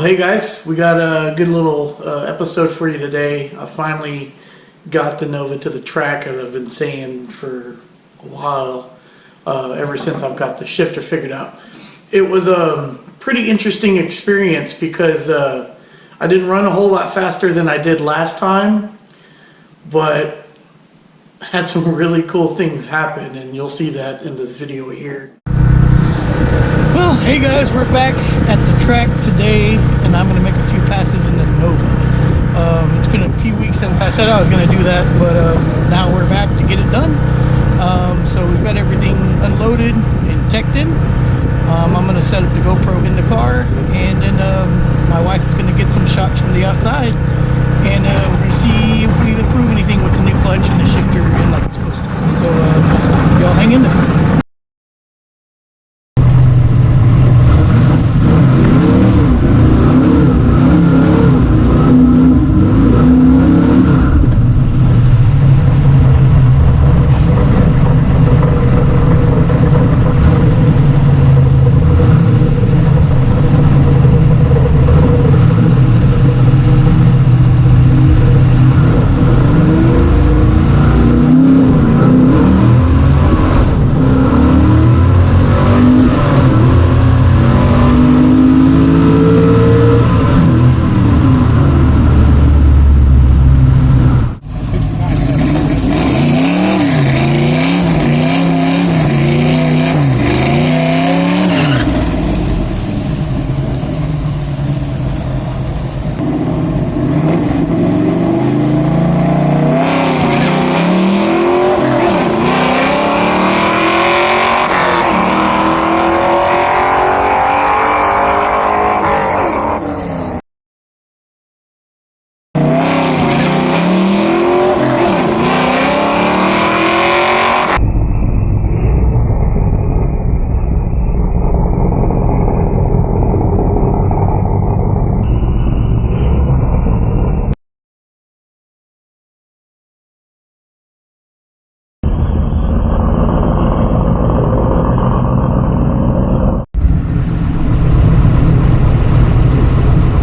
Well, hey guys, we got a good little episode for you today. I finally got the Nova to the track, as I've been saying for a while, ever since I've got the shifter figured out. It was a pretty interesting experience because I didn't run a whole lot faster than I did last time, but had some really cool things happen, and you'll see that in this video here. Well, hey guys, we're back at the track today, and I'm going to make a few passes in the Nova. It's been a few weeks since I said I was going to do that, but now we're back to get it done. So we've got everything unloaded and teched in. I'm going to set up the GoPro in the car, and then my wife is going to get some shots from the outside, and we're going to see if we improve anything with the new clutch and the shifter and like it's supposed to. So y'all hang in there.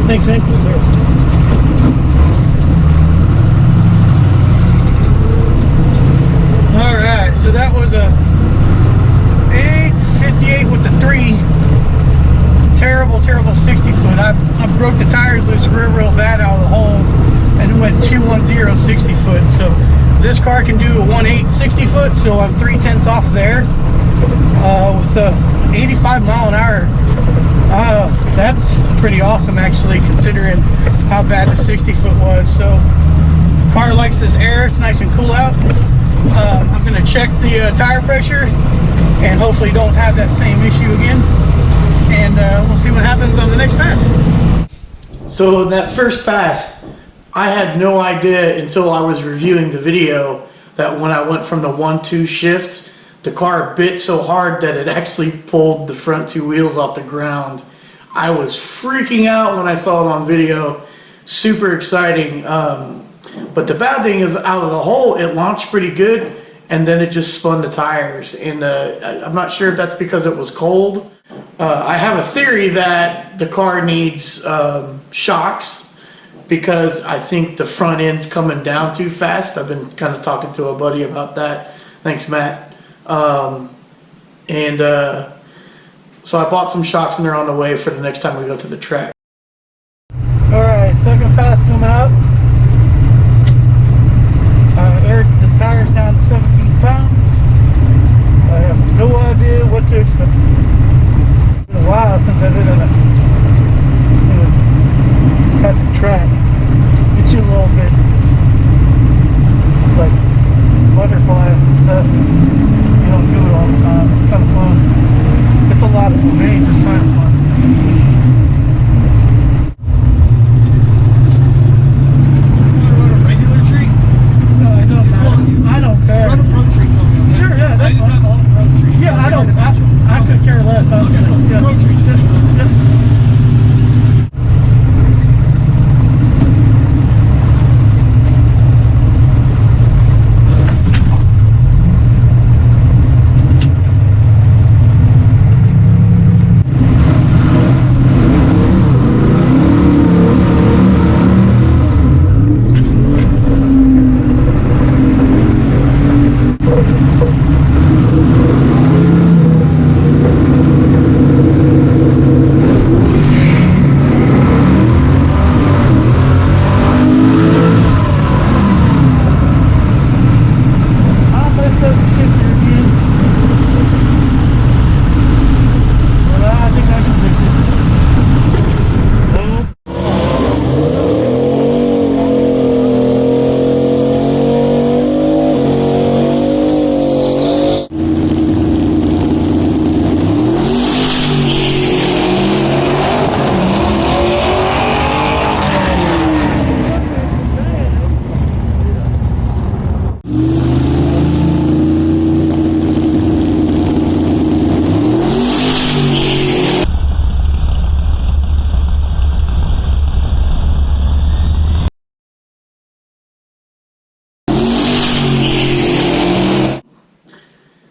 Thanks, man. Alright, so that was a 858 with the 3. Terrible 60 foot. I broke the tires loose real bad out of the hole and went 210 60 foot. So this car can do a 18 60 foot, so I'm 3/10 off there with a 85 mile an hour. That's pretty awesome, actually, considering how bad the 60 foot was. So the car likes this air. It's nice and cool out. I'm going to check the tire pressure and hopefully don't have that same issue again, and we'll see what happens on the next pass. So that first pass, I had no idea until I was reviewing the video that when I went from the 1-2 shift, the car bit so hard that it actually pulled the front 2 wheels off the ground. I was freaking out when I saw it on video. Super exciting. But the bad thing is, out of the hole, it launched pretty good, and then it just spun the tires. And I'm not sure if that's because it was cold. I have a theory that the car needs shocks, because I think the front end's coming down too fast. I've been kind of talking to a buddy about that. Thanks, Matt. So I bought some shocks, and they're on the way for the next time we go to the track. Alright, second pass coming up. Aired the tires down to 17 pounds. I have no idea what to expect. It's been a while since I've been at the track. It's a little bit like butterflies and stuff. You don't do it all the time. It's kind of fun. It's a lot of fun, man. Just kind of fun. You want to run a regular tree? No, I don't. I don't care. Run a pro tree. Sure, yeah, that's fine. I just have all the pro trees. Yeah, I don't. I could care less. Okay, yeah. Pro tree. Just yeah.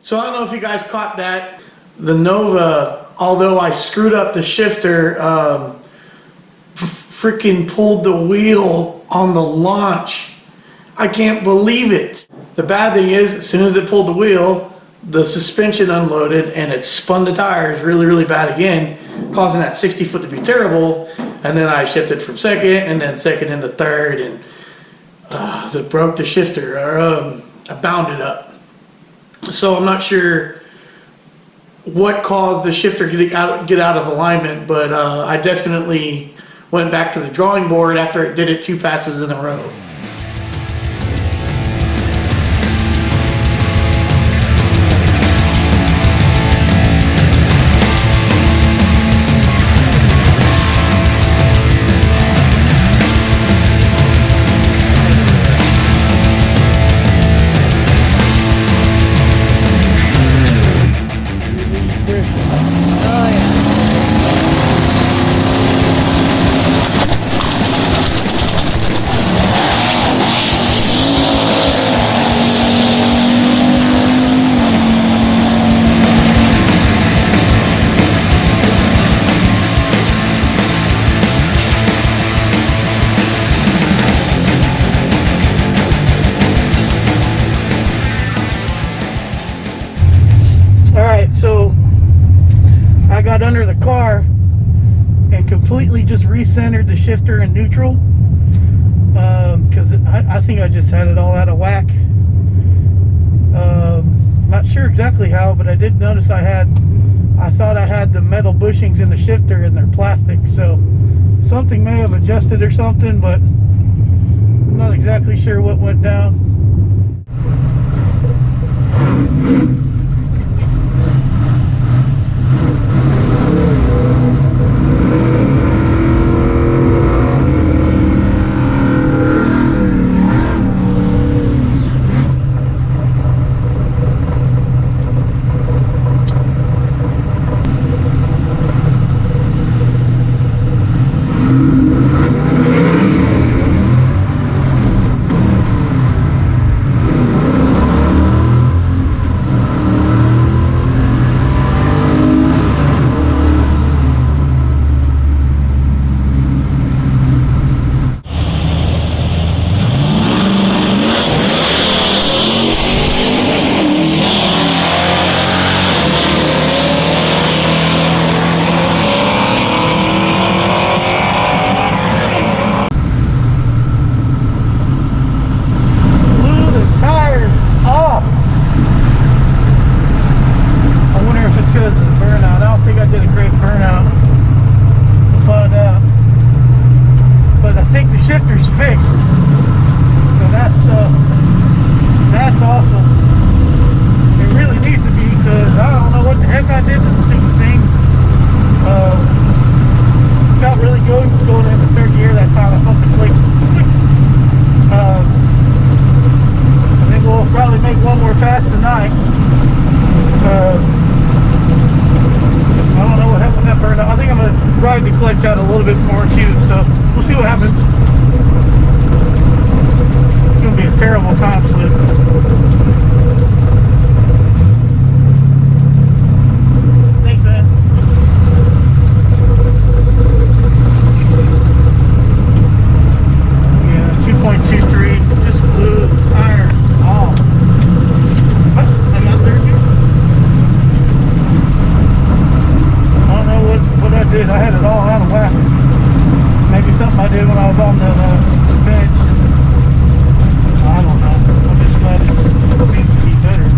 So I don't know if you guys caught that. The Nova, although I screwed up the shifter, freaking pulled the wheel on the launch. I can't believe it. The bad thing is, as soon as it pulled the wheel, the suspension unloaded and it spun the tires really, really bad again, causing that 60 foot to be terrible. And then I shifted from second, and then second into third, and that broke the shifter, or I bounded up. So I'm not sure what caused the shifter to get out of alignment, but I definitely went back to the drawing board after it did it 2 passes in a row. So I got under the car and completely just recentered the shifter in neutral, because I think I just had it all out of whack. Not sure exactly how, but I did notice I thought I had the metal bushings in the shifter and they're plastic, so something may have adjusted or something, but I'm not exactly sure what went down. Shifter's fixed, so that's awesome. It really needs to be, because I don't know what the heck I did to the stupid thing. Felt really good going into third gear that time. I felt the click. I think we'll probably make one more pass tonight. I don't know what happened with that burn out. I think I'm gonna ride the clutch out a little bit more too, so we'll see what happens. It's going to be a terrible time slip. Thanks, man. Yeah, 2.23. Just blew the tire off. What? I got there again? I don't know what I did. I had it all out of whack. Maybe something I did when I was on the bench. I don't know. I'm just glad it seems to be better.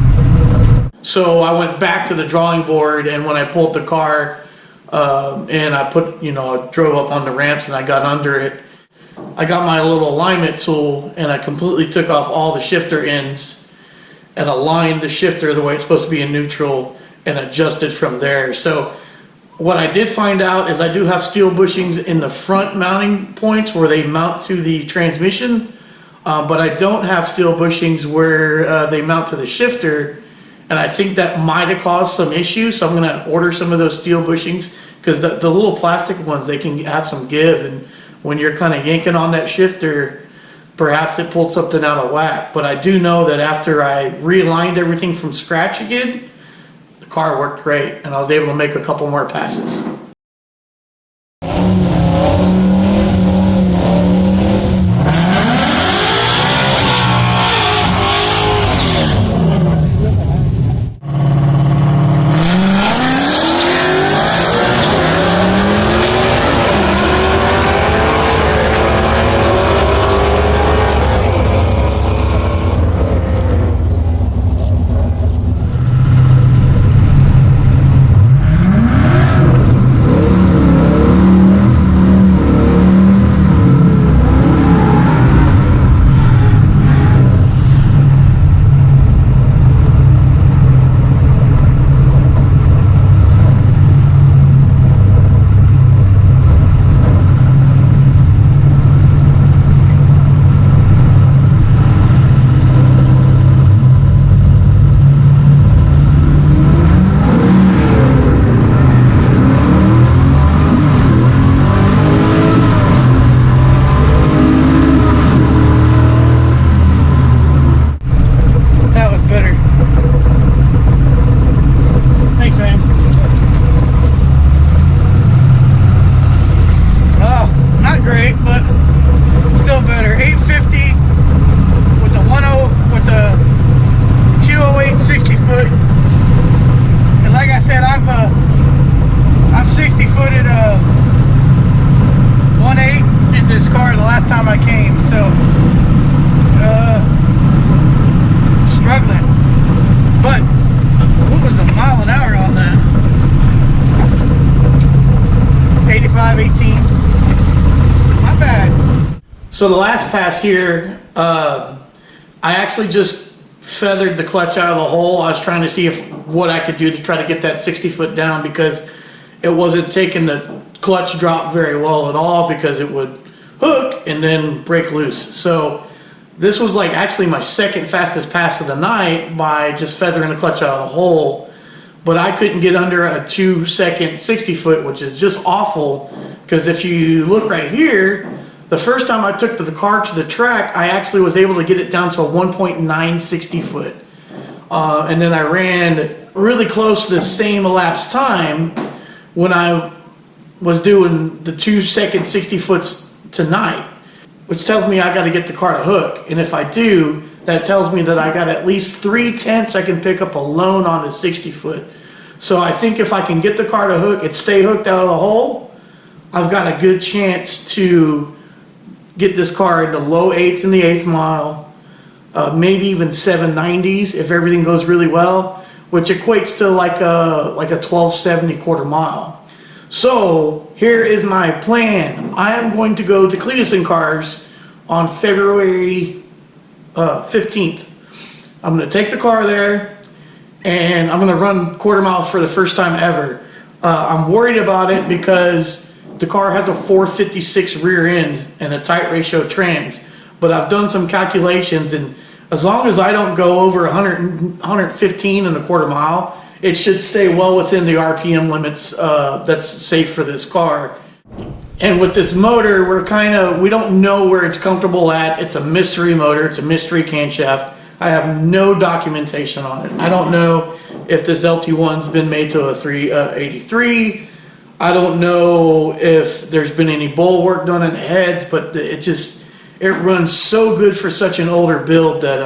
So I went back to the drawing board, and when I pulled the car and I put, I drove up on the ramps and I got under it, I got my little alignment tool and I completely took off all the shifter ends and aligned the shifter the way it's supposed to be in neutral and adjusted from there. So what I did find out is I do have steel bushings in the front mounting points where they mount to the transmission, but I don't have steel bushings where they mount to the shifter, and I think that might have caused some issues, so I'm going to order some of those steel bushings, because the little plastic ones, they can have some give, and when you're kind of yanking on that shifter, perhaps it pulled something out of whack. But I do know that after I realigned everything from scratch again, the car worked great, and I was able to make a couple more passes. So the last pass here, I actually just feathered the clutch out of the hole. I was trying to see what I could do to try to get that 60 foot down, because it wasn't taking the clutch drop very well at all, because it would hook and then break loose. So this was like actually my second fastest pass of the night by just feathering the clutch out of the hole. But I couldn't get under a 2-second 60 foot, which is just awful, because if you look right here, the first time I took the car to the track, I actually was able to get it down to a 1.9 60 foot. And then I ran really close to the same elapsed time when I was doing the 2-second 60 foots tonight, which tells me I got to get the car to hook. And if I do, that tells me that I got at least 3/10 I can pick up alone on the 60 foot. So I think if I can get the car to hook and stay hooked out of the hole, I've got a good chance to get this car into low 8s in the 8th mile, maybe even 790s if everything goes really well, which equates to like a 1270 quarter mile. So here is my plan. I am going to go to Cletus & Cars on February 15th. I'm going to take the car there, and I'm going to run quarter mile for the first time ever. I'm worried about it because the car has a 456 rear end and a tight ratio trans, but I've done some calculations, and as long as I don't go over 115 and a quarter mile, it should stay well within the RPM limits that's safe for this car. And with this motor, we don't know where it's comfortable at. It's a mystery motor. It's a mystery camshaft. I have no documentation on it. I don't know if this LT1's been made to a 383. I don't know if there's been any bowl work done in the heads, but it runs so good for such an older build that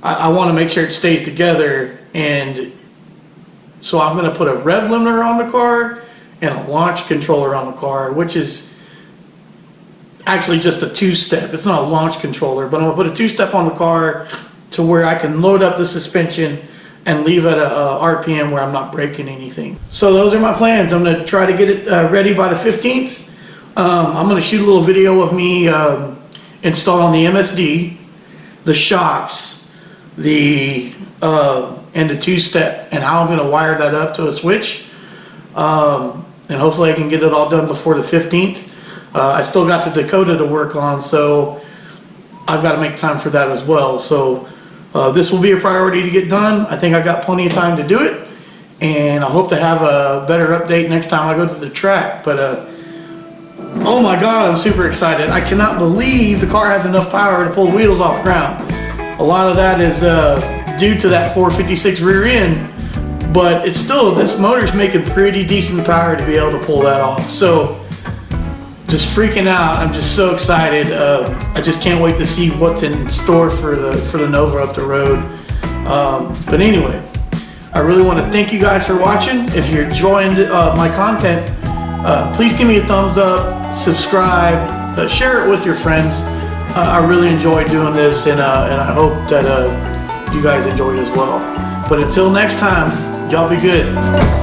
I want to make sure it stays together. And so I'm going to put a rev limiter on the car and a launch controller on the car, which is actually just a 2-step. It's not a launch controller, but I'm going to put a 2-step on the car to where I can load up the suspension and leave at a RPM where I'm not breaking anything. So those are my plans. I'm going to try to get it ready by the 15th. I'm going to shoot a little video of me installing the MSD, the shocks, and the 2-step, and how I'm going to wire that up to a switch. And hopefully I can get it all done before the 15th. I still got the Dakota to work on, so I've got to make time for that as well. So this will be a priority to get done. I think I got plenty of time to do it, and I hope to have a better update next time I go to the track. But Oh my God, I'm super excited. I cannot believe the car has enough power to pull the wheels off the ground. A lot of that is due to that 456 rear end, but it's still, this motor's making pretty decent power to be able to pull that off. So just freaking out. I'm just so excited. I just can't wait to see what's in store for the Nova up the road. But anyway, I really want to thank you guys for watching. If you're enjoying my content, please give me a thumbs up, subscribe, share it with your friends. I really enjoy doing this, and I hope that you guys enjoy it as well. But until next time, y'all be good.